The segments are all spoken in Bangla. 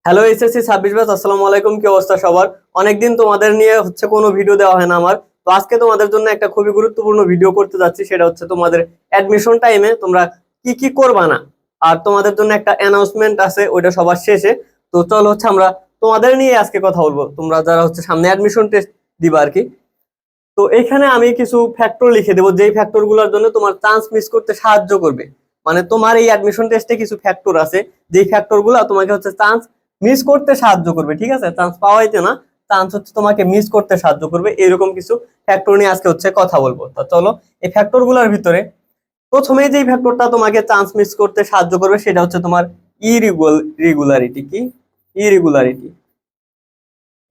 হ্যালো এসএসসি 26 ব্যাচ, আসসালামু আলাইকুম। কি অবস্থা সবার? অনেকদিন তোমাদের নিয়ে কোনো ভিডিও দেওয়া হয় না আমার। তো আজকে তোমাদের জন্য একটা খুবই গুরুত্বপূর্ণ ভিডিও করতে যাচ্ছি। সেটা হচ্ছে তোমাদের অ্যাডমিশন টাইমে তোমরা কি কি করবা না। আর তোমাদের জন্য একটা অ্যানাউন্সমেন্ট আছে, ওইটা সবার শেষে। তো চল আমরা তোমাদের নিয়ে আজকে কথা বলবো, তোমরা যারা সামনে অ্যাডমিশন টেস্ট দিবা আর কি। তো এখানে আমি কিছু ফ্যাক্টর লিখে দেবো, যেই ফ্যাক্টর গুলোর জন্য তোমার চান্স মিস করতে সাহায্য করবে। মানে তোমার এই অ্যাডমিশন টেস্টে কিছু ফ্যাক্টর আছে, যেই ফ্যাক্টর গুলো তোমাকে চান্স মিস করতে সাহায্য করবে। ঠিক আছে, চান্স পাওয়াইতে না, চান্স তোমাকে মিস করতে সাহায্য করবে। এরকম কিছু ফ্যাক্টর নিয়ে আজকে কথা বলবো। তো চলো, এই ফ্যাক্টর গুলোর ভিতরে প্রথমে যেই ফ্যাক্টরটা তোমাকে চান্স মিস করতে সাহায্য করবে সেটা হচ্ছে তোমার ইরেগুলারিটি। কি? ইরেগুলারিটি,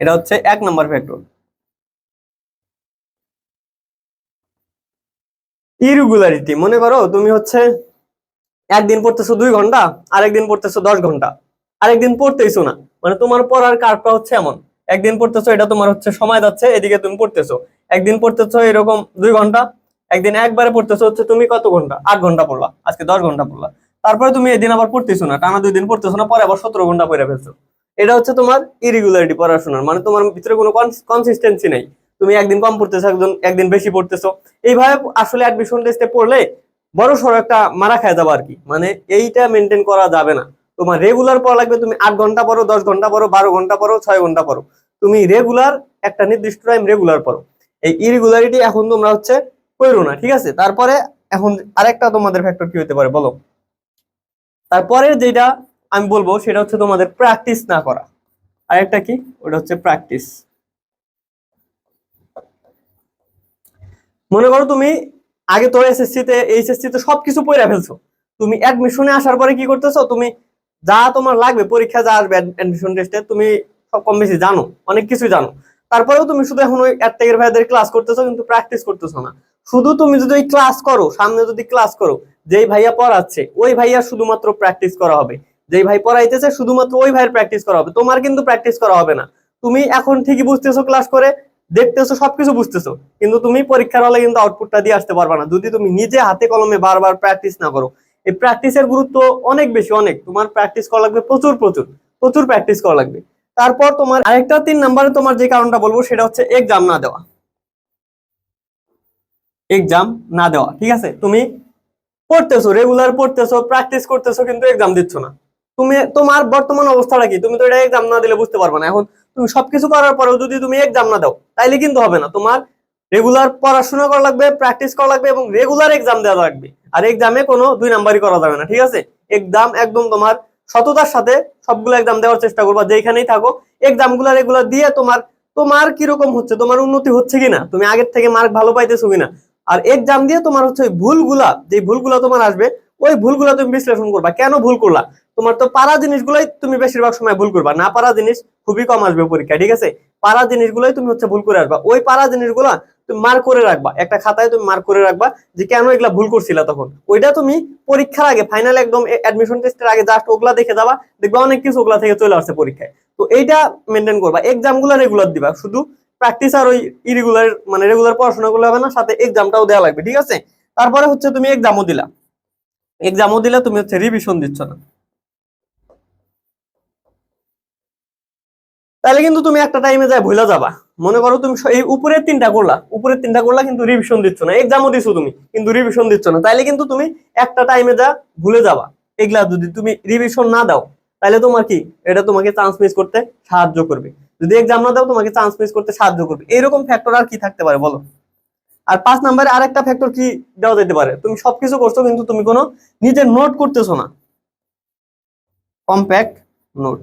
এটা হচ্ছে 1 নম্বর ফ্যাক্টর। ইরেগুলারিটি, মনে করো তুমি একদিন পড়তেছো 2 ঘন্টা, আরেকদিন পড়তেছো 10 ঘন্টা, আরেকদিন পড়তেইছো না। মানে তোমার পড়ার কার্ভটা এমন, একদিন পড়তেছো, এটা তোমার সময় যাচ্ছে, এদিকে তুমি পড়তেছো। একদিন পড়তেছো এরকম 2 ঘন্টা, একদিন একবারে পড়তেছো তুমি কত ঘন্টা, 8 ঘন্টা পড়লা, আজকে 10 ঘন্টা পড়লা। তারপরে তুমি এদিন আবার পড়তেছো না, টানা 2 দিন পড়তেছো না, পরে আবার 17 ঘন্টা পড়ে ফেলছো। এটা তোমার ইরেগুলারিটি পড়াশোনার, মানে তোমার ভিতরে কোনো কনসিস্টেন্সি নেই। তুমি একদিন কম পড়তেছো, একদিন বেশি পড়তেছো। এইভাবে আসলে অ্যাডমিশন টেস্টে পড়লে বড় সড়ো একটা মারা খায় যাবে আর কি। মানে এইটা মেনটেন করা যাবে না। তোমার রেগুলার পড়া লাগবে, তুমি 8 ঘন্টা পড়ো, 10 ঘন্টা পড়ো, 12 ঘন্টা পড়ো, 6 ঘন্টা পড়ো, তুমি রেগুলার একটা নির্দিষ্ট টাইম রেগুলার পড়ো। এই ইরেগুলারিটি এখন তোমরা করো না, ঠিক আছে? তারপরে এখন আরেকটা তোমাদের ফ্যাক্টর কি হতে পারে বলো? তারপরে যেটা আমি বলবো সেটা তোমাদের প্র্যাকটিস না করা। আরেকটা কি? ওটা প্র্যাকটিস। মনে করো তুমি আগে তো এইচএসসি তে সবকিছু পড়ে ফেলছো, তুমি অ্যাডমিশনে আসার পরে কি করতেছো, তুমি যা তোমার লাগবে পরীক্ষা যা আসবে অ্যাডমিশন টেস্টে তুমি সব কম বেশি জানো, অনেক কিছু জানো। তারপরেও তুমি শুধু এখন ওই অ্যাডটেকের ভাইদের ক্লাস করতেছো, কিন্তু প্র্যাকটিস করতেছো না। শুধু তুমি যদি ওই ক্লাস করো, সামনে যদি ক্লাস করো, যেই ভাইয়া পড়াচ্ছে ওই ভাইয়া শুধুমাত্র প্র্যাকটিস করা হবে, যেই ভাই পড়াইতেছে শুধুমাত্র ওই ভাইয়ের প্র্যাকটিস করা হবে, তোমার কিন্তু প্র্যাকটিস করা হবে না। তুমি এখন ঠিকই বুঝতেছো, ক্লাস করে দেখতেছো, সবকিছু বুঝতেছো, কিন্তু তুমি পরীক্ষার হলে কিন্তু আউটপুটটা দিয়ে আসতে পারবে না যদি তুমি নিজে হাতে কলমে বারবার প্র্যাকটিস না করো। এই প্র্যাকটিসের গুরুত্ব অনেক বেশি, অনেক। তোমার প্র্যাকটিস করা লাগবে, প্রচুর প্রচুর প্রচুর প্র্যাকটিস করা লাগবে। তারপর তোমার আরেকটা 3 নম্বরে তোমার যে কারণটা বলবো সেটা এক্সাম না দেওয়া। এক্সাম না দেওয়া, ঠিক আছে? তুমি পড়তেছো, রেগুলার পড়তেছো, প্র্যাকটিস করতেছো, কিন্তু এক্সাম দিচ্ছ না। তুমি তোমার বর্তমান অবস্থাটা কি? তুমি তো এটা এক্সাম না দিলে বুঝতে পারবে না। এখন তুমি সবকিছু করার পরেও যদি তুমি এক্সাম না দাও তাইলে কিন্তু হবে না। তোমার রেগুলার পড়াশোনা করা লাগবে, প্র্যাকটিস করা লাগবে, এবং রেগুলার এক্সাম দেওয়া লাগবে। আর এক্সামে কোনো 2 নাম্বারই করা যাবে না, ঠিক আছে? এক্সাম একদম তোমার সততার সাথে সবগুলো এক্সাম দেওয়ার চেষ্টা করবা, যেখানেই থাকো। এক্সাম গুলা রেগুলার দিয়ে তোমার তোমার কিরকম হচ্ছে, তোমার উন্নতি হচ্ছে কিনা, তুমি আগের থেকে মার্ক ভালো পাইতেছো কিনা। আর এক্সাম দিয়ে তোমার ওই ভুলগুলা, যে ভুলগুলা তোমার আসবে, ওই ভুলগুলা তুমি বিশ্লেষণ করবা, কেন ভুল করলা। তোমার তো পারা জিনিসগুলাই তুমি বেশিরভাগ সময় ভুল করবা, না পারা জিনিস খুবই কম আসবে পরীক্ষায়, ঠিক আছে? পারা জিনিসগুলাই তুমি ভুল করে আসবা। ওই পারা জিনিসগুলা তুমি মার্ক করে রাখবা, একটা খাতায় তুমি মার্ক করে রাখবা যে কেন এগুলা ভুল করছিলা। তখন ওইটা তুমি পরীক্ষার আগে, ফাইনাল একদম অ্যাডমিশন টেস্টের আগে জাস্ট ওগুলা দেখে যাবা, দেখবা অনেক কিছু ওগুলা থেকে চলে আসছে পরীক্ষায়। তো এইটা মেনটেন করবা, এক্সাম গুলা রেগুলার দিবা। শুধু প্র্যাকটিস আর ওই ইরেগুলার, মানে রেগুলার পড়াশোনা করলে হবে না, সাথে এক্সামটাও দেওয়া লাগবে, ঠিক আছে? তারপরে তুমি এক্সামও দিলা, এক্সামও দিলা, তুমি রিভিশন দিচ্ছ না, তাহলে কিন্তু তুমি একটা টাইমে যায় ভুলে যাবা। মনে করো তুমি এই উপরের 3টা করলা কিন্তু রিভিশন দিচ্ছ না, এক্সামও দিছো তুমি কিন্তু রিভিশন দিচ্ছ না, তাইলে কিন্তু তুমি একটা টাইমে যা ভুলে যাবা। এগুলা যদি তুমি রিভিশন না দাও তাহলে তোমার কি, এটা তোমাকে চান্স মিস করতে সাহায্য করবে। যদি এক্সাম না দাও তোমাকে চান্স মিস করতে সাহায্য করবে। এরকম ফ্যাক্টর আর কি থাকতে পারে বলো? আর 5 নম্বরে আরেকটা ফ্যাক্টর কি দেওয়া যেতে পারে? তুমি সবকিছু করছো কিন্তু তুমি কোনো নিজের নোট করতেছো না, কম্প্যাক্ট নোট।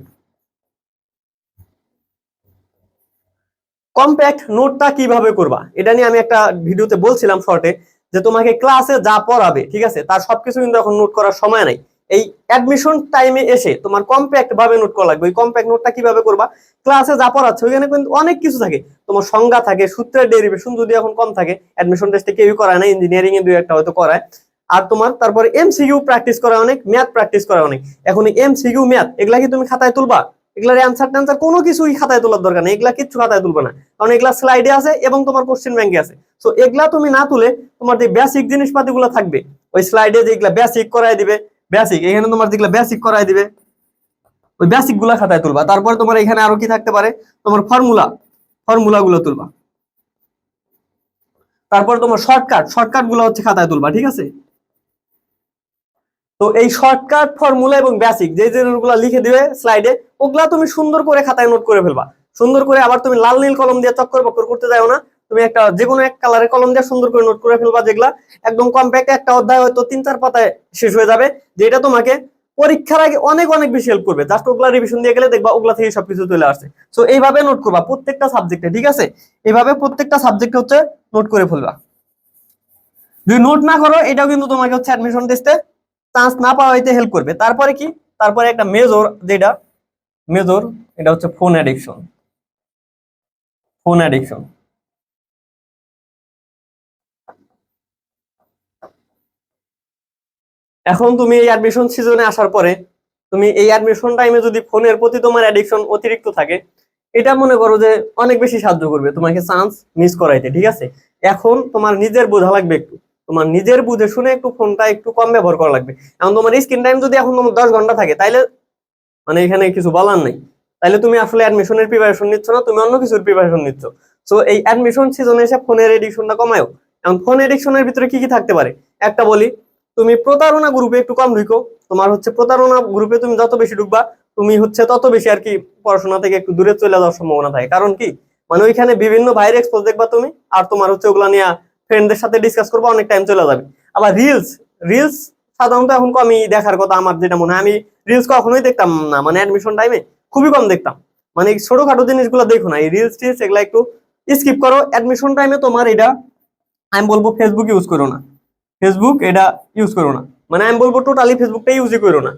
কম্প্যাক্ট নোটটা কিভাবে করবা এটা নিয়ে আমি একটা ভিডিওতে বলছিলাম শর্টে, যে তোমাকে ক্লাসে যা পড়াবে, ঠিক আছে, তার সবকিছু কিন্তু এখন নোট করার সময় নাই। এই অ্যাডমিশন টাইমে এসে তোমার কম্প্যাক্ট ভাবে নোট করা লাগবে। ওই কম্প্যাক্ট নোটটা কিভাবে করবা? ক্লাসে যা পড়াচ্ছে ওইখানে কিন্তু অনেক কিছু থাকে, তোমার সংজ্ঞা থাকে, সূত্রের ডেরিভেশন যদি এখন কম থাকে, অ্যাডমিশন টেস্টে কেউই করায় না, ইঞ্জিনিয়ারিং এ 2-1টা হয়তো করায়। আর তোমার তারপরে এমসিকিউ প্র্যাকটিস করা অনেক, ম্যাথ প্র্যাকটিস করা অনেক। এখন এমসিকিউ ম্যাথ এগুলা কি তুমি খাতায় তুলবা? এগুলার অ্যান্সার ট্যান্সার কোনো কিছুই খাতায় তোলার দরকার নেই, এগুলা কিচ্ছু খাতায় তুলবে না, কারণ এগুলা স্লাইডে আছে এবং তোমার কোশ্চেন ব্যাংকে আছে। সো এগুলা তুমি না তুলে তোমার যে বেসিক জিনিসপাতি গুলো থাকবে ওই স্লাইডে, যেগুলা বেসিক করাই দিবে, বেসিক এখানে তোমার যেগুলা বেসিক করাই দিবে, ওই বেসিক গুলা খাতায় তুলবা। তারপরে তোমার এখানে আরো কি থাকতে পারে, তোমার ফর্মুলা গুলো তুলবা। তারপর তোমার শর্টকাট গুলো হচ্ছে খাতায় তুলবা, ঠিক আছে? তো এই শর্টকাট, ফর্মুলা এবং বেসিক যে জিনিসগুলো লিখে দিবে স্লাইডে, ওগুলা তুমি সুন্দর করে খাতায় নোট করে ফেলবা। সুন্দর করে আবার তুমি লাল নীল কলম দিয়ে চক্কর বক্কর করতে যাও না, তুমি একটা যে কোনো এক কালারের কলম দিয়ে সুন্দর করে নোট করে ফেলবা, যেগুলা একদম কম্প্যাক্ট, একটা অধ্যায় হয়তো 3-4 পাতায় শেষ হয়ে যাবে, যেটা তোমাকে পরীক্ষার আগে অনেক অনেক বেশি হেল্প করবে। জাস্ট ওগুলা রিভিশন দিয়ে গেলে দেখবা ওগুলা থেকে সবকিছু চলে আসছে। সো এইভাবে নোট করবা প্রত্যেকটা সাবজেক্টে, ঠিক আছে? এইভাবে প্রত্যেকটা সাবজেক্টে হচ্ছে নোট করে ফেলবা। যদি নোট না করো, এটাও কিন্তু তোমাকে হচ্ছে অ্যাডমিশন টেস্টে চান্স না পাওয়াইতে হেল্প করবে। তারপরে কি, তারপরে একটা মেজর, এটা হচ্ছে ফোন অ্যাডিকশন। এখন তুমি এই অ্যাডমিশন সিজনে আসার পরে, তুমি এই অ্যাডমিশন টাইমে যদি ফোনের প্রতি তোমার অ্যাডিকশন অতিরিক্ত থাকে, এটা মনে করো যে অনেক বেশি সাহায্য করবে তোমাকে চান্স মিস করাইতে, ঠিক আছে? এখন তোমার নিজের বোঝা লাগবে একটু, তোমার নিজের বুঝে শুনে একটু ফোনটা একটু কম ব্যবহার করা লাগবে। এখন তোমার স্ক্রিন টাইম যদি এখন তোমার 10 ঘন্টা থাকে, তাইলে মানে এখানে কিছু বলার নাই, তাইলে তুমি আসলে অ্যাডমিশনের প্রিপারেশন নিচ্ছ না, তুমি অন্য কিছুর প্রিপারেশন নিচ্ছ। সো এই অ্যাডমিশন সিজনে এসে ফোনের এডিকশনটা কমায়ও। এখন ফোন এডিকশনের ভিতরে কি কি থাকতে পারে একটা বলি, তুমি প্রতারণা গ্রুপে একটু কম ঢুকো। তোমার হচ্ছে প্রতারণা গ্রুপে তুমি যত বেশি ঢুকবা, তুমি হচ্ছে তত বেশি আর কি পড়াশোনা থেকে একটু দূরে চলে যাওয়ার সম্ভাবনা থাকে। কারণ কি, মানে ওইখানে বিভিন্ন ভাইয়ের এক্সপোজ দেখবা তুমি, আর তোমার হচ্ছে ওগুলা নিয়ে ফ্রেন্ডদের সাথে ডিসকাস করবা, অনেক টাইম চলে যাবে। আবার রিলস সাধারণত এখন কমই দেখার কথা, আমার যেটা মনে হয়। আমি রিলস কখনোই দেখতাম না, মানে অ্যাডমিশন টাইমে খুবই কম দেখতাম। মানে ছোটখাটো জিনিসগুলো দেখো না, এই টিলস এগুলা একটু স্কিপ করো। অ্যাডমিশন টাইমে তোমার এটা আমি বলবো ফেসবুক ইউজ করো না, এটা ইউজ করো না, মানে আমি বলবো টোটালি ফেসবুকটা ইউজই করো না।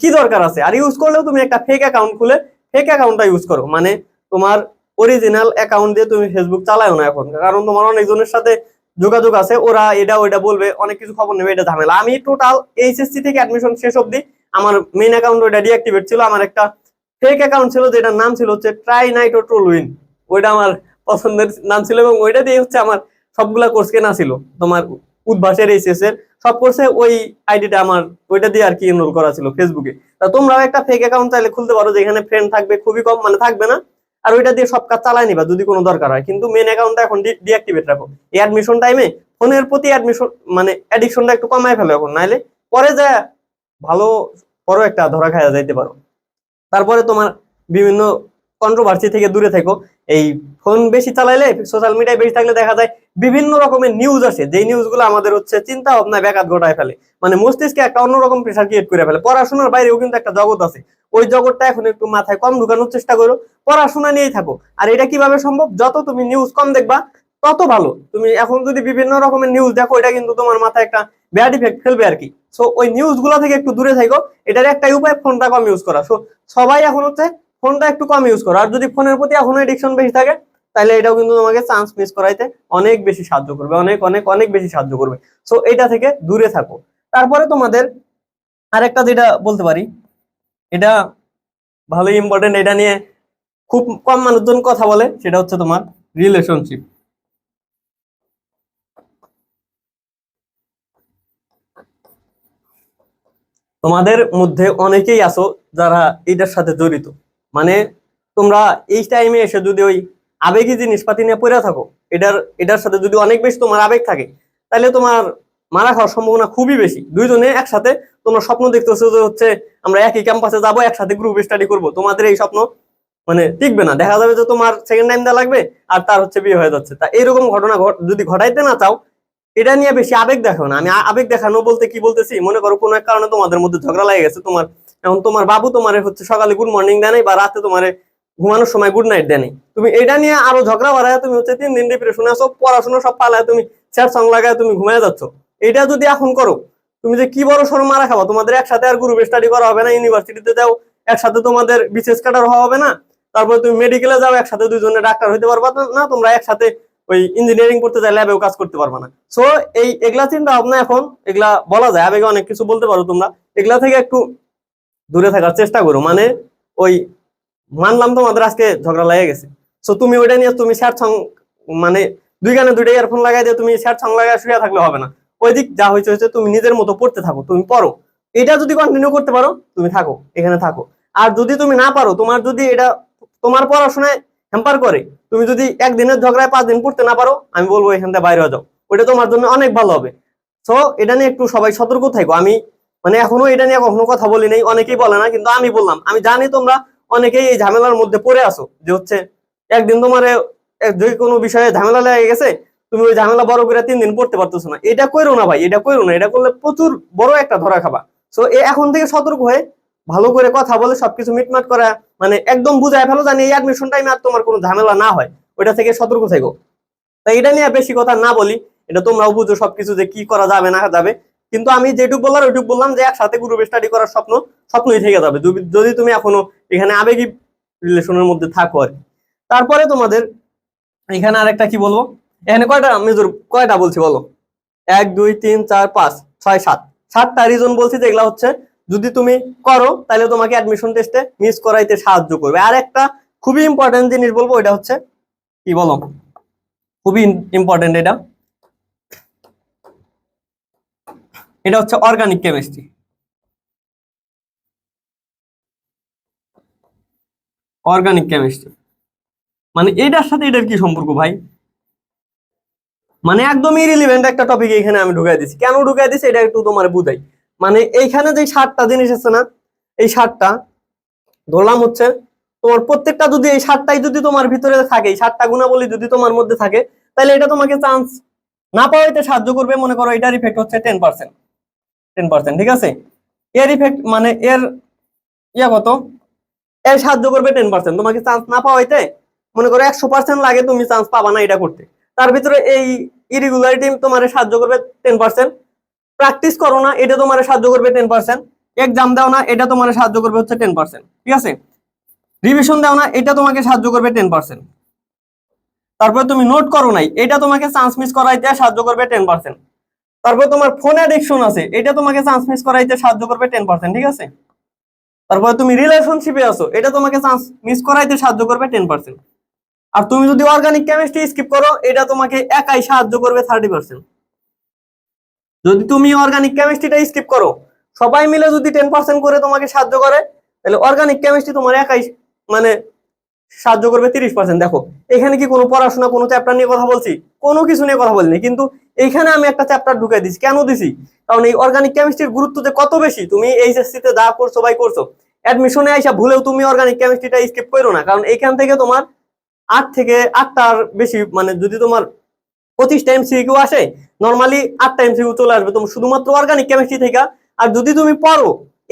কি দরকার আছে? আর ইউজ করলেও তুমি একটা ফেক অ্যাকাউন্ট খুলে ফেক অ্যাকাউন্টটা ইউজ করো, মানে তোমার অরিজিনাল অ্যাকাউন্ট দিয়ে তুমি ফেসবুক চালাও না এখন। কারণ তোমার অনেকজনের সাথে যোগাযোগ আছে, ওরা এটা ওইটা বলবে, অনেক কিছু খবর নেবে, এটা ঝামেলা। আমি টোটাল এইচএসসি থেকে অ্যাডমিশন শেষ অবধি আমার মেইন অ্যাকাউন্ট ওইটা ডিঅ্যাক্টিভেট ছিল। আমার একটা ফেক অ্যাকাউন্ট ছিল, যেটার নাম ছিল হচ্ছে ট্রাই নাইট ও ট্রোল উইন। ওইটা আমার পছন্দের নাম ছিল, এবং ওইটা দিয়ে হচ্ছে আমার সবগুলা কোর্স কেনা ছিল। তোমার উদ্ভাসের এইচএস এর সব কোর্সে ওই আইডিটা আমার ওইটা দিয়ে আর কি এনরোল করা ছিল ফেসবুকে। তা তোমরাও একটা ফেক অ্যাকাউন্ট চাইলে খুলতে পারো, যেখানে ফ্রেন্ড থাকবে খুবই কম, মানে থাকবে না, আর ওইটা দিয়ে সব কাজ চালাই নিবা যদি কোনো দরকার হয়। কিন্তু মেন অ্যাকাউন্টটা এখন ডিঅ্যাক্টিভেট রাখো। এই অ্যাডমিশন টাইমে ফোনের প্রতি অ্যাডমিশন মানে অ্যাডিকশনটা একটু কমায় ফেলো এখন, নাইলে পরে যা ভালো বড় একটা ধরা খায়া যাইতে পারো। তারপরে তোমার বিভিন্ন কন্ট্রোভার্সি থেকে দূরে থেকো। এই ফোন বেশি চালাইলে, সোশ্যাল মিডিয়ায় বেশি থাকলে দেখা যায় বিভিন্ন রকমের নিউজ আসে, যেই নিউজগুলো আমাদের হচ্ছে চিন্তা ভাবনায় ব্যাঘাত ঘটায় ফেলে, মানে মস্তিষ্কে একটা অন্যরকম প্রেশার ক্রিয়েট করে ফেলে। পড়াশোনার বাইরেও কিন্তু একটা জগৎ আছে, ওই জগৎটা এখন একটু মাথায় কম ঢুকানোর চেষ্টা করো, পড়াশোনা নিয়েই থাকো। আর এটা কিভাবে সম্ভব, যত তুমি নিউজ কম দেখবা তত ভালো। তুমি এখন যদি বিভিন্ন রকমের নিউজ দেখো, এটা কিন্তু তোমার মাথায় একটা ব্যাড ইফেক্ট ফেলবে আর কি। সো ওই নিউজ গুলা থেকে একটু দূরে থাকো, এটার একটাই উপায় ফোনটা কম ইউজ করা। সো সবাই এখন হচ্ছে ফোনটা একটু কম ইউজ করো। আর যদি ফোনের প্রতি এখনো এডিকশন বেশি থাকে, তাহলে এটাও কিন্তু তোমাকে চান্স মিস করাইতে অনেক বেশি সাহায্য করবে, অনেক অনেক অনেক বেশি সাহায্য করবে। সো এটা থেকে দূরে থাকো। তারপরে তোমাদের আরেকটা যেটা বলতে পারি, এটা ভালোই ইম্পর্টেন্ট, এটা নিয়ে খুব কম মানুষজন কথা বলে, সেটা হচ্ছে তোমার রিলেশনশিপ। তোমাদের মধ্যে অনেকেই আছো যারা এটার সাথে জড়িত, মানে তোমরা এই টাইমে এসে যদি ওই আবেগী জিনিসপাতি নিয়ে পড়ে থাকো, এটার সাথে যদি অনেক বেশি তোমার আবেগ থাকে, তাহলে তোমার মারা খাওয়ার সম্ভাবনা খুবই বেশি। দুইজনে একসাথে তোমরা স্বপ্ন দেখতেছো যে হচ্ছে আমরা একই ক্যাম্পাসে যাবো, একসাথে গ্রুপ স্টাডি করব, তোমাদের এই স্বপ্ন মানে টিকবে না। দেখা যাবে যে তোমার সেকেন্ড টাইম দেওয়া লাগবে, আর তার হচ্ছে বিয়ে হয়ে যাচ্ছে। তা এরকম ঘটনা যদি ঘটাইতে না চাও, এটা নিয়ে বেশি আবেগ দেখো না। আমি আবেগ দেখানো বলতে কি বলতেছি, মনে করো কোনো এক কারণে তোমাদের মধ্যে ঝগড়া লাগে গেছে, তোমার এখন তোমার বাবু তোমার হচ্ছে সকালে গুড মর্নিং দেয় নাই, বা রাতে তোমার ঘুমানোর সময় গুড নাইট দেয় নাই, তুমি এটা নিয়ে আরো ঝগড়া বাড়ায় তুমি হচ্ছে 3 দিন ডিপ্রেশনে আছো, পড়াশোনা সব পালায় তুমি স্যাড সং লাগায় তুমি ঘুমায় যাচ্ছ। এটা যদি এখন করো, তুমি যে কি বড় সড়ো মারা খাবা। তোমাদের একসাথে আর গ্রুপ স্টাডি করা হবে না, ইউনিভার্সিটিতে যাও একসাথে, তোমাদের বিশেষ কাটার হওয়া হবে না, তারপরে তুমি মেডিকেলে যাও একসাথে, দুইজনে ডাক্তার হইতে পারবা না, তোমরা একসাথে ওই ইঞ্জিনিয়ারিং করতে চাইলে ল্যাবেও কাজ করতে পারবা না। সো এই এগুলা চিন্তা ভাবনা এখন এগুলা বলা যায় আবেগে অনেক কিছু বলতে পারো তোমরা, এগুলা থেকে একটু দূরে থাকার চেষ্টা করো। মানে ওই মানলাম তোমাদের আজকে ঝগড়া লেগে গেছে, সো তুমি ওইটা নিয়ে তুমি স্যাড সং মানে দুই গানে দুইটা ইয়ারফোন লাগাই দিয়ে তুমি স্যাড সং লাগাই শুয়ে থাকলে হবে না। ওই দিক যা হয়েছে হয়েছে, তুমি নিজের মতো পড়তে থাকো, তুমি পড়ো। এটা যদি কন্টিনিউ করতে পারো, তুমি থাকো, এখানে থাকো। আর যদি তুমি না পারো, তোমার যদি এটা তোমার পড়াশোনায় হ্যাম্পার করে, তুমি যদি একদিনের ঝগড়ায় 5 দিন পড়তে না পারো, আমি বলবো এখান থেকে বাইরে হয়ে যাও, ওটা তোমার জন্য অনেক ভালো হবে। সো এটা নিয়ে একটু সবাই সতর্ক থাকো। আমি মানে এখনো এটা নিয়ে কখনো কথা বলি নাই, অনেকেই বলে না, কিন্তু আমি বললাম। আমি জানি তোমরা অনেকেই এই ঝামেলার মধ্যে পড়ে আসো, যে হচ্ছে একদিন তোমার যে কোনো বিষয়ে ঝামেলা লেগে গেছে, তুমি ওই ঝামেলা বড় করে 3 দিন পড়তে পারতেছো না। এটা করো না ভাই, এটা করো না, এটা করলে প্রচুর বড় একটা ধরা খাবা। সো এখন থেকে সতর্ক হয়ে ভালো করে কথা বলে সবকিছু মিটমাট করা, মানে একদম বুঝায় ফেলো, জানি এই অ্যাডমিশন টাইমে আর তোমার কোনো ঝামেলা না হয়, ওইটা থেকে সতর্ক থাকো। তাই এটা নিয়ে বেশি কথা না বলি, এটা তোমরাও বুঝো সবকিছু যে কি করা যাবে না যাবে। কিন্তু আমি যেটুকু বললাম ওইটুকু বললাম, যে একসাথে গ্রুপ স্টাডি করার স্বপ্নই থেকে যাবে যদি তুমি এখনো এখানে আবেগী রিলেশনের মধ্যে থাকো আর কি। তারপরে তোমাদের এখানে আরেকটা কি বলবো, এখানে কয়টা মেজর, কয়টা বলছি বলো? 1 2 3 4 5 6 7, 7টা রিজন বলছি, যেগুলা হচ্ছে যদি তুমি করো তাহলে তোমাকে অ্যাডমিশন টেস্টে মিস করাইতে সাহায্য করবে। আর একটা খুবই ইম্পর্টেন্ট জিনিস বলবো, এটা হচ্ছে কি বলো, খুবই ইম্পর্টেন্ট, এটা হচ্ছে অর্গানিক কেমিস্ট্রি। অর্গানিক কেমিস্ট্রি মানে এটার সাথে এটার কি সম্পর্ক ভাই? মানে একদম ইরিলিভেন্ট একটা টপিক এখানে আমি ঢুকাই দিছি। কেন ঢুকাই দিছি এটা একটু তোমার বুঝাই। মানে এইখানে যে 7টা জিনিস আছে না, এই 7টা ধরলাম হচ্ছে তোমার প্রত্যেকটা, যদি এই 7টাই যদি তোমার ভিতরে থাকে, এই 7টা গুণাবলী যদি তোমার মধ্যে থাকে, তাহলে এটা তোমাকে চান্স না পাওয়াইতে সাহায্য করবে। মনে করো এটার ইফেক্ট হচ্ছে 10%, 10%, ঠিক আছে? এর ইফেক্ট মানে এর কত, এর সাহায্য করবে 10%, তোমাকে চান্স না পাওয়াইতে। মনে করো 100% লাগে, তুমি চান্স পাবা না এটা করতে। তার ভিতরে এই ইরেগুলারিটি তোমার সাহায্য করবে 10%। প্র্যাকটিস করো না, এটা তোমার সাহায্য করবে 10%। এক্সাম দাও না, এটা তোমার সাহায্য করবে হচ্ছে 10%, ঠিক আছে? রিভিশন দাও না, এটা তোমাকে সাহায্য করবে 10%। তারপরে তুমি নোট করো নাই, এটা তোমাকে চান্স মিস করাইতে সাহায্য করবে 10%। তারপর তোমার ফোন অ্যাডিকশন আছে, এটা তোমাকে চান্স মিস করাইতে সাহায্য করবে 10%, ঠিক আছে? তারপরে তুমি রিলেশনশিপে আছো, এটা তোমাকে চান্স মিস করাইতে সাহায্য করবে 10%। আর তুমি যদি অর্গানিক কেমিস্ট্রি স্কিপ করো, এটা তোমাকে একাই সাহায্য করবে 30%। যদি তুমি অর্গানিক কেমিস্ট্রিটা স্কিপ করো, সবাই মিলে যদি 10% করে তোমাকে সাহায্য করে, তাহলে অর্গানিক কেমিস্ট্রি তোমার একাই মানে সাহায্য করবে 30%। দেখো এখানে কি কোনো পড়াশোনা, কোনো চ্যাপ্টার নিয়ে কথা বলছি? কোনো কিছু নিয়ে কথা বলিনি, কিন্তু এইখানে আমি একটা চ্যাপ্টার ঢুকাই দিছি। কেন দিছি? কারণ এই অর্গানিক কেমিস্ট্রির গুরুত্ব যে কত বেশি, তুমি এইচএসসি তে যা করছো ভাই করছো, অ্যাডমিশনে আইসা ভুলেও তুমি অর্গানিক কেমিস্ট্রিটা স্কিপ করো না। কারণ এইখান থেকে তোমার 8 থেকে 8টার বেশি, মানে যদি তোমার 25টা এমসিকিউ আসে, নরমালি 8টা এমসিকিউ চলে আসবে তোমার শুধুমাত্র অর্গানিক কেমিস্ট্রি থেকে। আর যদি তুমি পড়ো,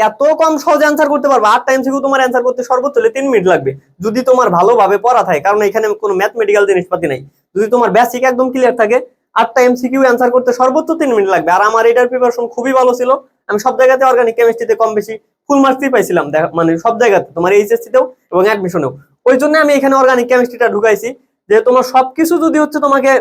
এত কম সহজে অ্যান্সার করতে পারবে। 8টা এমসিকিউ তোমার অ্যান্সার করতে সর্বোচ্চ হলে 3 মিনিট লাগবে, যদি তোমার ভালোভাবে পড়া থাকে। কারণ এখানে কোনো ম্যাথমেটিক্যাল জিনিসপাতি নাই। যদি তোমার বেসিক একদম ক্লিয়ার থাকে, 8টা এমসিকিউ অ্যান্সার করতে সর্বোচ্চ 3 মিনিট লাগবে। আর আমার এটার প্রিপারেশন খুবই ভালো ছিল, আমি সব জায়গাতে অর্গানিক কেমিস্ট্রিতে কম বেশি ফুল মার্কসই পাইছিলাম, মানে সব জায়গাতে, তোমার এইচএসসি তেও এবং অ্যাডমিশনেও। ওই জন্য আমি এখানে অর্গানিক কেমিস্ট্রিটা ঢুকাইছি, যে তোমার সবকিছু যদি হচ্ছে তোমাকে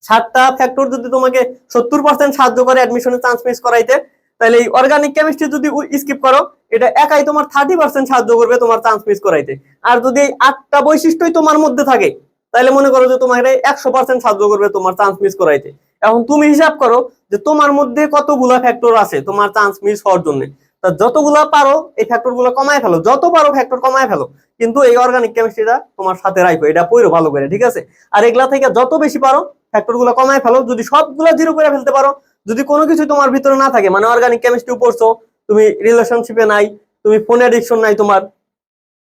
7টা ফ্যাক্টর যদি তোমাকে 70% সাহায্য করে অ্যাডমিশনে চান্স মিস করাইতে, তাহলে এই অর্গানিক কেমিস্ট্রি যদি স্কিপ করো, এটা একাই তোমার 30% সাহায্য করবে তোমার চান্স মিস করাইতে। আর যদি এই 8টা বৈশিষ্ট্যই তোমার মধ্যে থাকে, তাহলে মনে করো যে তোমার 100% সাহায্য করবে তোমার চান্স মিস করাইতে। এখন তুমি হিসাব করো যে তোমার মধ্যে কতগুলা ফ্যাক্টর আছে তোমার চান্স মিস হওয়ার জন্য। তা যতগুলা পারো এই ফ্যাক্টর গুলো কমায় ফেলো, যত পারো ফ্যাক্টর কমায় ফেলো। কিন্তু এই অর্গানিক কেমিস্ট্রিটা তোমার সাথে রাখো, এটা পড়ো ভালো করে, ঠিক আছে? আর এগুলা থেকে যত বেশি পারো ফ্যাক্টর গুলো কমায় ফেলো। যদি সবগুলা জিরো করে ফেলতে পারো, যদি কোনো কিছু তোমার ভিতরে না থাকে, মানে অর্গানিক কেমিস্ট্রি পড়ছো, তুমি রিলেশনশিপে নাই, তুমি ফোন অ্যাডিকশন নাই, তোমার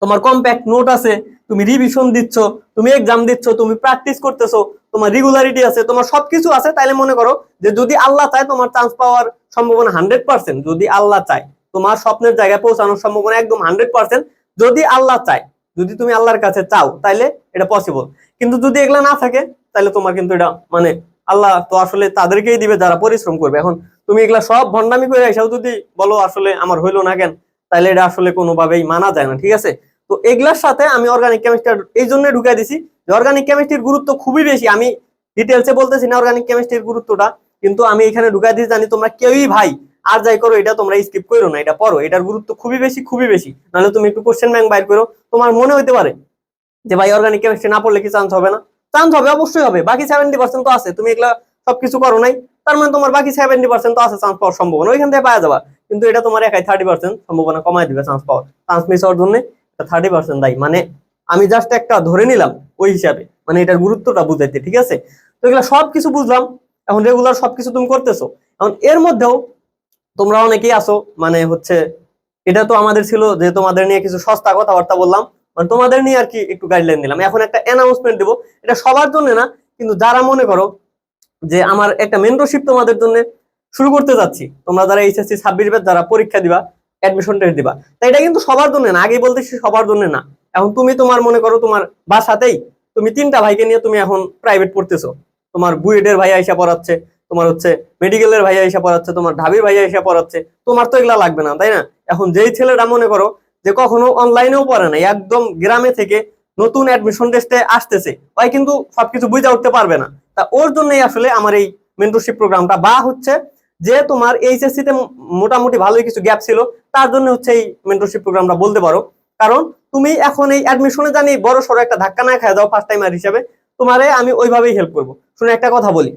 তোমার কম্প্যাক্ট নোট আছে, তুমি রিভিশন দিচ্ছ, তুমি এক্সাম দিচ্ছ, তুমি প্র্যাকটিস করতেছো, তোমার রেগুলারিটি আছে, তোমার সবকিছু আছে, তাইলে মনে করো যে যদি আল্লাহ চায় তোমার চান্স পাওয়ার সম্ভাবনা 100%। যদি আল্লাহ চায় তোমার স্বপ্নের জায়গায় পৌঁছানোর সম্ভাবনা একদম 100%। যদি আল্লাহ চায়, যদি তুমি আল্লাহর কাছে চাও, তাইলে এটা পসিবল। কিন্তু যদি এগুলা না থাকে, তাহলে তোমার কিন্তু এটা মানে আল্লাহ তো আসলে তাদেরকেই দিবে যারা পরিশ্রম করবে। এখন তুমি এগুলা সব ভন্ডামি করে এসেও যদি বলো আসলে আমার হইলো না কেন, তাহলে এটা আসলে কোনোভাবেই মানা যায় না, ঠিক আছে? তো এগুলার সাথে আমি অর্গানিক কেমিস্ট্রি এই জন্য ঢুকাই দিছি যে অর্গানিক কেমিস্ট্রির গুরুত্ব খুবই বেশি। আমি ডিটেলসে বলতেছি না অর্গানিক কেমিস্ট্রির গুরুত্বটা, কিন্তু আমি এখানে ঢুকাই দিছি জানি তোমরা কেউই ভাই আর যাই করো এটা তোমরা স্কিপ করো না, এটা পড়ো, এটার গুরুত্ব খুবই বেশি, খুবই বেশি। নাহলে তুমি একটু কোশ্চেন ব্যাংক বাইর করো, তোমার মনে হইতে পারে যে ভাই অর্গানিক কেমিস্ট্রি না পড়লে কি চান্স হবে না? চান্স হবে, অবশ্যই হবে। বাকি 70% তো আছে, তুমি এগুলা সবকিছু করো নাই, তার মানে তোমার বাকি 70% তো আছে চান্স পাওয়ার সম্ভাবনা, ওইখান থেকে পাওয়া যাবা। কিন্তু এটা তোমার একাই 30% সম্ভাবনা কমায় দিবে চান্স পাওয়ার, চান্স মিস হওয়ার জন্য 30% দায়ী। মানে আমি জাস্ট একটা ধরে নিলাম ওই হিসাবে, মানে এটার গুরুত্বটা বুঝাইতে, ঠিক আছে? তো এগুলো সবকিছু বুঝলাম, এখন রেগুলার সবকিছু তুমি করতেছো। এখন এর মধ্যেও তোমরা অনেকেই আসো, মানে হচ্ছে এটা তো আমাদের ছিল যে তোমাদের নিয়ে কিছু সস্তা কথাবার্তা বললাম, মানে তোমাদের নিয়ে আর কি একটু গাইডলাইন দিলাম। এখন একটা অ্যানাউন্সমেন্ট দেবো, এটা সবার জন্য না, কিন্তু যারা মনে করো যে আমার একটা মেন্টরশিপ তোমাদের জন্য শুরু করতে যাচ্ছি, তোমরা যারা এইচএসসি 26 ব্যাচ যারা পরীক্ষা দিবা, অ্যাডমিশন টেস্ট দিবা, তাই এটা কিন্তু সবার জন্য না, আগেই বলতেছি সবার জন্য না। এখন তুমি তোমার মনে করো তোমার বাসাতেই তুমি 3টা ভাইকে নিয়ে তুমি এখন প্রাইভেট পড়তেছো, তোমার বুয়েটের ভাইয়া এসে পড়াচ্ছে, তোমার হচ্ছে মেডিকেলের ভাইয়া এসে পড়াচ্ছে, তোমার ঢাবির ভাইয়া এসে পড়াচ্ছে, তোমার তো এগুলা লাগবে না, তাই না? এখন যেই ছেলেটা মনে করো যে কখনো অনলাইনেও পড়ে না, একদম গ্রামে থেকে নতুন অ্যাডমিশন টেস্টে আসতেছে, ওই কিন্তু সবকিছু বুঝে উঠতে পারবে না। তা ওর জন্যই আসলে আমার এই মেন্টরশিপ প্রোগ্রামটা, বা হচ্ছে যে তোমার এইচএসসি তে মোটামুটি ভালোই কিছু গ্যাপ ছিল, তার জন্য হচ্ছে এই মেন্টরশিপ প্রোগ্রামটা বলতে পারো। কারণ তুমি এখন এই অ্যাডমিশনে জানি বড় সড়ো একটা ধাক্কা না খায় যাও ফার্স্ট টাইমার হিসেবে, তোমারে আমি ওইভাবেই হেল্প করবো। শুনে একটা কথা বলি,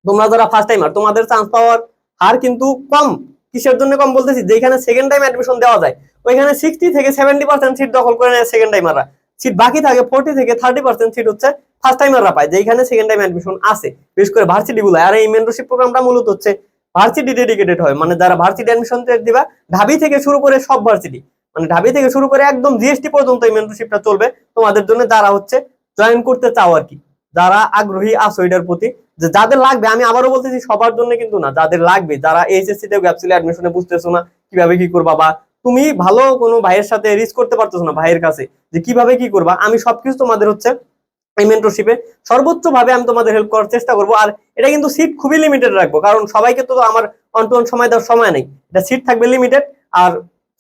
তোমরা যারা ফার্স্ট টাইমার তোমাদের চান্স পাওয়ার হার কিন্তু কম। কিসের জন্য কম বলতেছি, যেখানে সেকেন্ড টাইম অ্যাডমিশন দেওয়া যায় ওইখানে 60 থেকে 70% সিট দখল করে নেয় সেকেন্ড টাইমাররা, সিট বাকি থাকে 40 থেকে 30% সিট হচ্ছে ফার্স্ট টাইমাররা পায়, যেখানে সেকেন্ড টাইম অ্যাডমিশন আছে, বিশেষ করে ভার্সিটি গুলো। আর এই মেন্টরশিপ প্রোগ্রামটা মূলত হচ্ছে ভার্সিটি ডেডিকেটেড হয়, মানে যারা ভার্সিটি অ্যাডমিশন দিবা, ঢাবি থেকে শুরু করে সব ভার্সিটি, মানে ঢাবি থেকে শুরু করে একদম জিএসটি পর্যন্ত এই মেন্টরশিপটা চলবে তোমাদের জন্য, যারা হচ্ছে জয়েন করতে চাও আর কি, যারা আগ্রহী আছো এটার প্রতি। যে যাদের লাগবে, আমি আবারও বলতেছি সবার জন্য কিন্তু না, যাদের লাগবে, যারা এইচএসসি তে গ্যাপ ছিল অ্যাডমিশনে বুঝতেছো না কিভাবে কি করবা, বা তুমি ভালো কোনো ভাইয়ের সাথে রিচ করতে পারতেছো না ভাইয়ের কাছে যে কিভাবে কি করবা, আমি সবকিছু তোমাদের হচ্ছে এই মেন্টরশিপে সর্বোচ্চ ভাবে আমি তোমাদের হেল্প করার চেষ্টা করবো। আর এটা কিন্তু সিট খুবই লিমিটেড রাখবো, কারণ সবাইকে তো আমার অন টু অন সময় দেওয়ার সময় নেই, এটা সিট থাকবে লিমিটেড। আর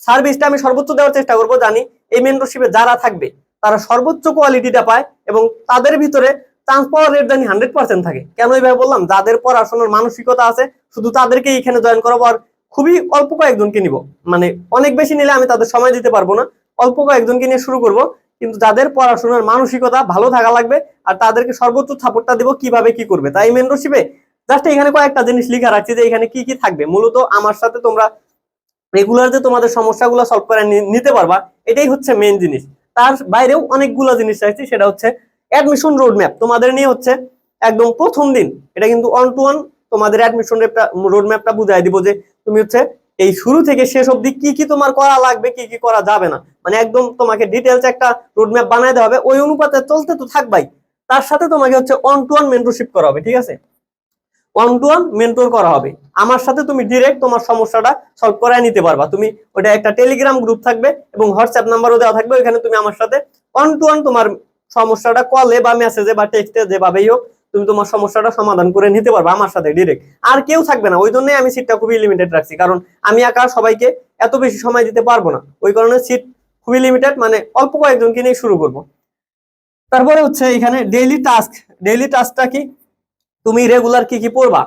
সার্ভিসটা আমি সর্বোচ্চ দেওয়ার চেষ্টা করবো, জানি এই মেন্টরশিপে যারা থাকবে তারা সর্বোচ্চ কোয়ালিটিটা পায়, এবং তাদের ভিতরে চান্স পাওয়ার রেট জানি 100% থাকে। কেন এইভাবে বললাম, যাদের পড়াশোনার মানসিকতা আছে শুধু তাদেরকে এখানে জয়েন করাবো, আর খুবই অল্প কয়েকজনকে নিব, মানে অনেক বেশি নিলে আমি তাদের সময় দিতে পারবো না, অল্প কয়েকজনকে নিয়ে শুরু করব, কিন্তু যাদের পড়াশোনার মানসিকতা ভালো থাকা লাগবে, আর তাদেরকে সর্বোচ্চ সাপোর্টটা দিব কিভাবে কি করবে। তাই মেন্টরশিপে জাস্ট এখানে কয়েকটা জিনিস লিখা রাখছি যে এখানে কি কি থাকবে। মূলত আমার সাথে তোমরা রেগুলার যে তোমাদের সমস্যাগুলো সলভ করে নিতে পারবা, এটাই হচ্ছে মেইন জিনিস। তার বাইরেও অনেকগুলো জিনিস চাইছি, সেটা হচ্ছে অ্যাডমিশন রোড ম্যাপ তোমাদের নিয়ে হচ্ছে একদম প্রথম দিন, এটা কিন্তু অন টু ওয়ান তোমাদের অ্যাডমিশন রোড ম্যাপটা বুঝাই দিব, যে তুমি হচ্ছে এই শুরু থেকে শেষ অবধি কি কি তোমার করা লাগবে, কি কি করা যাবে না, মানে একদম তোমাকে ডিটেলস একটা রোড ম্যাপ বানাই দেওয়া হবে, ওই অনুপাতে চলতে তো থাকবাই, তার সাথে তোমাকে হচ্ছে অন টু ওয়ান মেন্টরশিপ করা হবে, ঠিক আছে? ওয়ান টু ওয়ান মেন্টর করা হবে আমার সাথে, তুমি ডিরেক্ট তোমার সমস্যাটা সলভ করে নিতে পারবা। তুমি ওটা একটা টেলিগ্রাম গ্রুপ থাকবে এবং হোয়াটসঅ্যাপ নাম্বারও দেওয়া থাকবে, ওইখানে তুমি আমার সাথে ওয়ান টু ওয়ান তোমার সমস্যাটা কলে বা মেসেজে বা টেক্সটে যেভাবেই হোক তুমি তোমার সমস্যাটা সমাধান করে নিতে পারবা আমার সাথে ডিরেক্ট। আর কেউ থাকবে না, ওই জন্যই আমি সিটটা খুবই লিমিটেড রাখছি, কারণ আমি একা সবাইকে এত বেশি সময় দিতে পারবো না, ওই কারণে সিট খুবই লিমিটেড, মানে অল্প কয়েকজনকে নিয়ে শুরু করব। তারপরে হচ্ছে এখানে ডেইলি টাস্ক, ডেইলি টাস্কটা কি, তুমি রেগুলার কি কি পড়বা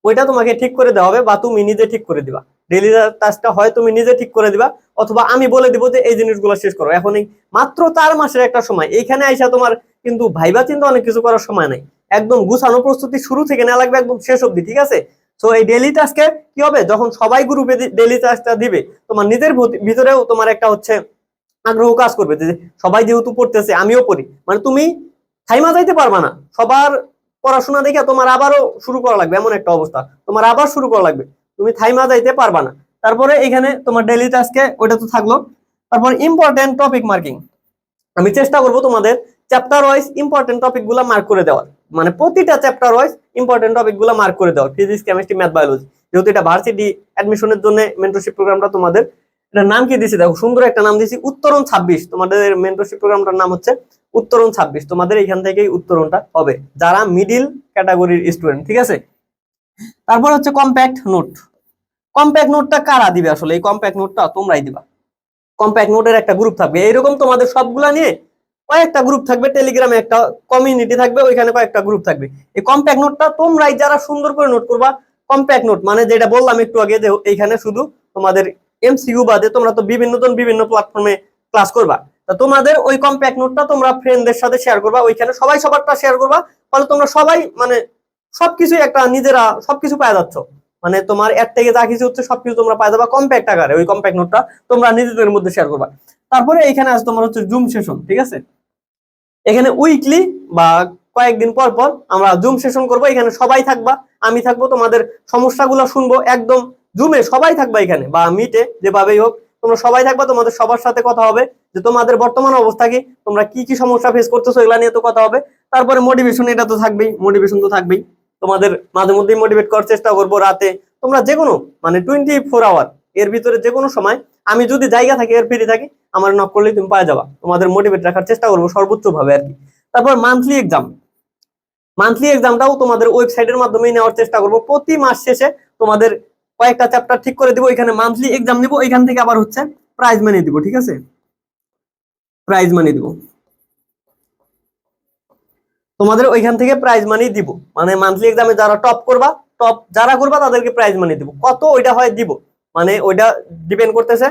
ওইটা তোমাকে ঠিক করে দেওয়া হবে, বা তুমি নিজে ঠিক করে দিবা। ডেইলি টাস্কটা হয় তুমি নিজে ঠিক করে দিবা, অথবা আমি বলে দিব যে এই জিনিসগুলো শেষ করো। এখন এই মাত্র 4 মাসের একটা সময়, এইখানে আইসা তোমার কিন্তু ভাইবা চিন্তা অনেক কিছু করার সময় নাই, একদম গুছানো প্রস্তুতি শুরু থেকে নেওয়া লাগবে একদম শেষ অবধি, ঠিক আছে? তো এই ডেইলি টাস্কে কি হবে, যখন সবাই গ্রুপে ডেইলি টাস্কটা দিবে, তোমার নিজের ভিতরেও তোমার একটা হচ্ছে আগ্রহ কাজ করবে, যে সবাই যেহেতু পড়তেছে আমিও পড়ি, মানে তুমি থাইমা যাইতে পারবা না, সবার পড়াশোনা দেখে তোমার আবারও শুরু করা লাগবে, এমন একটা অবস্থা তোমার আবার শুরু করা লাগবে, তুমি থাইমা যাইতে পারবা না। তারপরে এখানে তোমার ডেইলি টাস্কে ওইটা তো থাকলো। তারপর ইম্পর্টেন্ট টপিক মার্কিং, আমি চেষ্টা করব তোমাদের চ্যাপ্টার ওয়াইজ ইম্পর্টেন্ট টপিক গুলা মার্ক করে দেওয়ার, মানে প্রতিটা চ্যাপ্টার ওয়াইজ ইম্পর্টেন্ট টপিক গুলা মার্ক করে দেওয়ার, ফিজিক্স কেমিস্ট্রি ম্যাথ বায়োলজি, যেহেতু এটা ভার্সিটি অ্যাডমিশনের জন্য মেন্টরশিপ প্রোগ্রামটা তোমাদের, এটার নাম কি দিয়েছি দেখো, সুন্দর একটা নাম দিয়েছি উত্তরণ 26, তোমাদের মেন্টরশিপ প্রোগ্রামটার নাম হচ্ছে উত্তরণ 26, তোমাদের এখান থেকেই উত্তরণটা হবে যারা মিডিল ক্যাটাগরির স্টুডেন্ট, ঠিক আছে? তারপর হচ্ছে কম্প্যাক্ট নোট, কম্প্যাক্ট নোটটা কারা দিবে আসলে, এই কম্প্যাক্ট নোটটা তোমরাই দিবা। কম্প্যাক্ট নোটের একটা গ্রুপ থাকবে, এইরকম তোমাদের সবগুলা নিয়ে কয়েকটা গ্রুপ থাকবে, টেলিগ্রামে একটা কমিউনিটি থাকবে, ওইখানে কয়েকটা গ্রুপ থাকবে। এই কম্প্যাক্ট নোটটা তোমরাই যারা সুন্দর করে নোট করবা, কম্প্যাক্ট নোট মানে যেটা বললাম একটু আগে, যে এইখানে শুধু তোমাদের এমসিকিউ বাদে তোমরা তো বিভিন্ন জন বিভিন্ন প্ল্যাটফর্মে ক্লাস করবা, তা তোমাদের ওই কম্প্যাক্ট নোটটা তোমরা ফ্রেন্ডদের সাথে শেয়ার করবা, ওইখানে সবাই সবারটা শেয়ার করবা, ফলে তোমরা সবাই মানে সবকিছু একটা নিজেরা সবকিছু পাওয়া যাচ্ছ, মানে তোমার এর থেকে যা কিছু হচ্ছে সবকিছু তোমরা পাই যাবা কম্প্যাক্ট আকারে। ওই কম্প্যাক্ট নোটটা তোমরা নিজেদের মধ্যে শেয়ার করবা। তারপরে এখানে আছে তোমার হচ্ছে জুম সেশন, ঠিক আছে? এখানে উইকলি বা কয়েকদিন পর পর আমরা জুম সেশন করব, এখানে সবাই থাকবা, আমি থাকবো, তোমাদের সমস্যাগুলো শুনবো, একদম জুমে সবাই থাকবা এখানে বা মিটে, যেভাবেই হোক তোমরা সবাই থাকবা, তোমাদের সবার সাথে কথা হবে যে তোমাদের বর্তমান অবস্থা কি, তোমরা কি কি সমস্যা ফেস করতেছো, এগুলা নিয়ে তো কথা হবে। তারপরে মোটিভেশন, এটা তো থাকবেই, মোটিভেশন তো থাকবেই, তোমাদের মাঝে মধ্যেই মোটিভেট করার চেষ্টা করবো। রাতে তোমরা যে কোনো মানে 24 আওয়ার এর ভিতরে যে কোনো সময় আমি যদি জায়গা থাকি এর ফ্রি থাকি, আমার নক করলেই তুমি পাওয়া যাবা। তোমাদের মোটিভেট রাখার চেষ্টা করবো সর্বোচ্চ ভাবে আর কি। তারপর মান্থলি এক্সাম, মান্থলি এক্সামটাও তোমাদের ওয়েবসাইটের মাধ্যমেই নেওয়ার চেষ্টা করবো। প্রতি মাস শেষে তোমাদের কয়েকটা চ্যাপ্টার ঠিক করে দিব, এখানে মান্থলি এক্সাম নিব, এখান থেকে আবার হচ্ছে প্রাইজ মানি দিব, ঠিক আছে? প্রাইজ মানি দিব, তোমাদের ওইখান থেকে প্রাইজ মানি দিব, মানে মান্থলি এক্সামে যারা টপ করবা, টপ যারা করবা তাদেরকে প্রাইজ মানি দিব। কত ওইটা হয় দিব, মানে ওইটা ডিপেন্ড করতেছে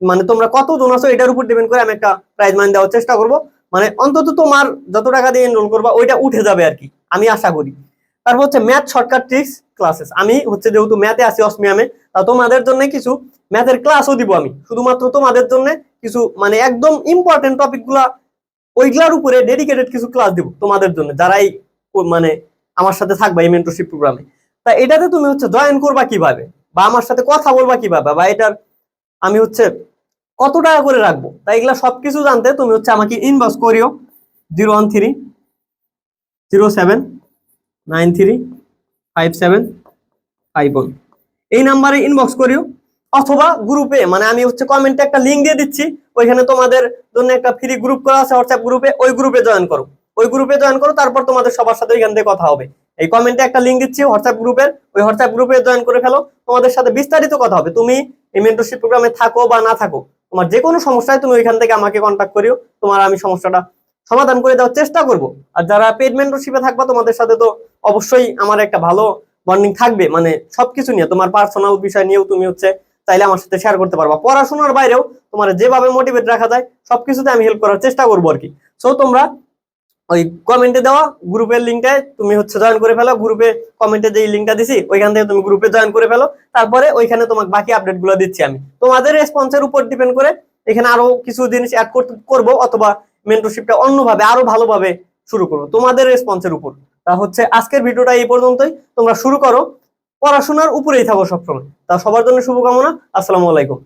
মানে তোমরা কত জন আছো এটার উপর ডিপেন্ড করে আমি একটা প্রাইজ মানি দেওয়ার চেষ্টা করব। মানে অন্তত তোমার যত টাকা দিয়ে এনরোল করবা ওইটা উঠে যাবে আর কি, আমি আশা করি। তারপর হচ্ছে ম্যাথ শর্টকাট ট্রিক্স ক্লাসেস, আমি হচ্ছে যেহেতু ম্যাথে আছি অসমিয়ামে, তা তোমাদের জন্য কিছু ম্যাথের ক্লাসও দিব আমি, শুধুমাত্র তোমাদের জন্য কিছু মানে একদম ইম্পর্টেন্ট টপিক গুলা ওইগুলার উপরে ডেডিকেটেড কিছু ক্লাস দিব তোমাদের জন্য, যারাই মানে আমার সাথে থাকবা এই মেন্টরশিপ প্রোগ্রামে। তা এটাতে তুমি হচ্ছে জয়েন করবা কিভাবে, বা আমার সাথে কথা বলবা কিভাবে, বা এটার আমি হচ্ছে কত টাকা করে রাখবো, তাই এগুলা সবকিছু জানতে তুমি হচ্ছে আমাকে ইনবক্স করিও 01307935751 এই নাম্বারে ইনবক্স করিও, অথবা গ্রুপে মানে আমি হচ্ছে কমেন্টে একটা লিংক দিয়ে দিচ্ছি, ওইখানে তোমাদের জন্য একটা ফ্রি গ্রুপ করা আছে হোয়াটসঅ্যাপ গ্রুপে, ওই গ্রুপে জয়েন করো, ওই গ্রুপে জয়েন করো, তারপর তোমাদের সবার সাথে ওইখান থেকে কথা হবে। এই কমেন্টে একটা লিংক দিচ্ছি হোয়াটসঅ্যাপ গ্রুপের, ওই হোয়াটসঅ্যাপ গ্রুপে জয়েন করে ফেলো, তোমাদের সাথে বিস্তারিত কথা হবে। তুমি এই মেন্টরশিপ প্রোগ্রামে থাকো বা না থাকো, তোমার যে কোনো সমস্যায় তুমি ওইখান থেকে আমাকে কন্ট্যাক্ট করিও, তোমার আমি সমস্যাটা সমাধান করে দেওয়ার চেষ্টা করব। আর যারা পেড মেন্টরশিপে থাকবা তোমাদের সাথে তো অবশ্যই আমার একটা ভালো বন্ডিং থাকবে, মানে সবকিছু নিয়ে, তোমার পার্সোনাল বিষয় নিয়েও তুমি হচ্ছে চাইলে আমার সাথে শেয়ার করতে পারবা, পড়াশোনার বাইরেও তোমার যেভাবে মোটিভেট রাখা যায় সবকিছুতে আমি হেল্প করার চেষ্টা করবো আর কি। সো তোমরা ওই কমেন্টে দেওয়া গ্রুপের লিঙ্কটায় তুমি হচ্ছে জয়েন করে ফেলো, গ্রুপে কমেন্টে যে লিঙ্কটা দিছি ওইখান থেকে তুমি গ্রুপে জয়েন করে ফেলো, তারপরে ওইখানে তোমাকে বাকি আপডেট গুলো দিচ্ছি আমি, তোমাদের রেসপন্সের উপর ডিপেন্ড করে এখানে আরো কিছু জিনিস অ্যাড করবো, অথবা মেন্টরশিপটা অন্যভাবে আরো ভালোভাবে শুরু করবো, তোমাদের রেসপন্সের উপর। তা হচ্ছে আজকের ভিডিওটা এই পর্যন্তই, তোমরা শুরু করো, পড়াশোনার উপরেই থাকো সবসময়। তা সবার জন্য শুভকামনা, আসসালামু আলাইকুম।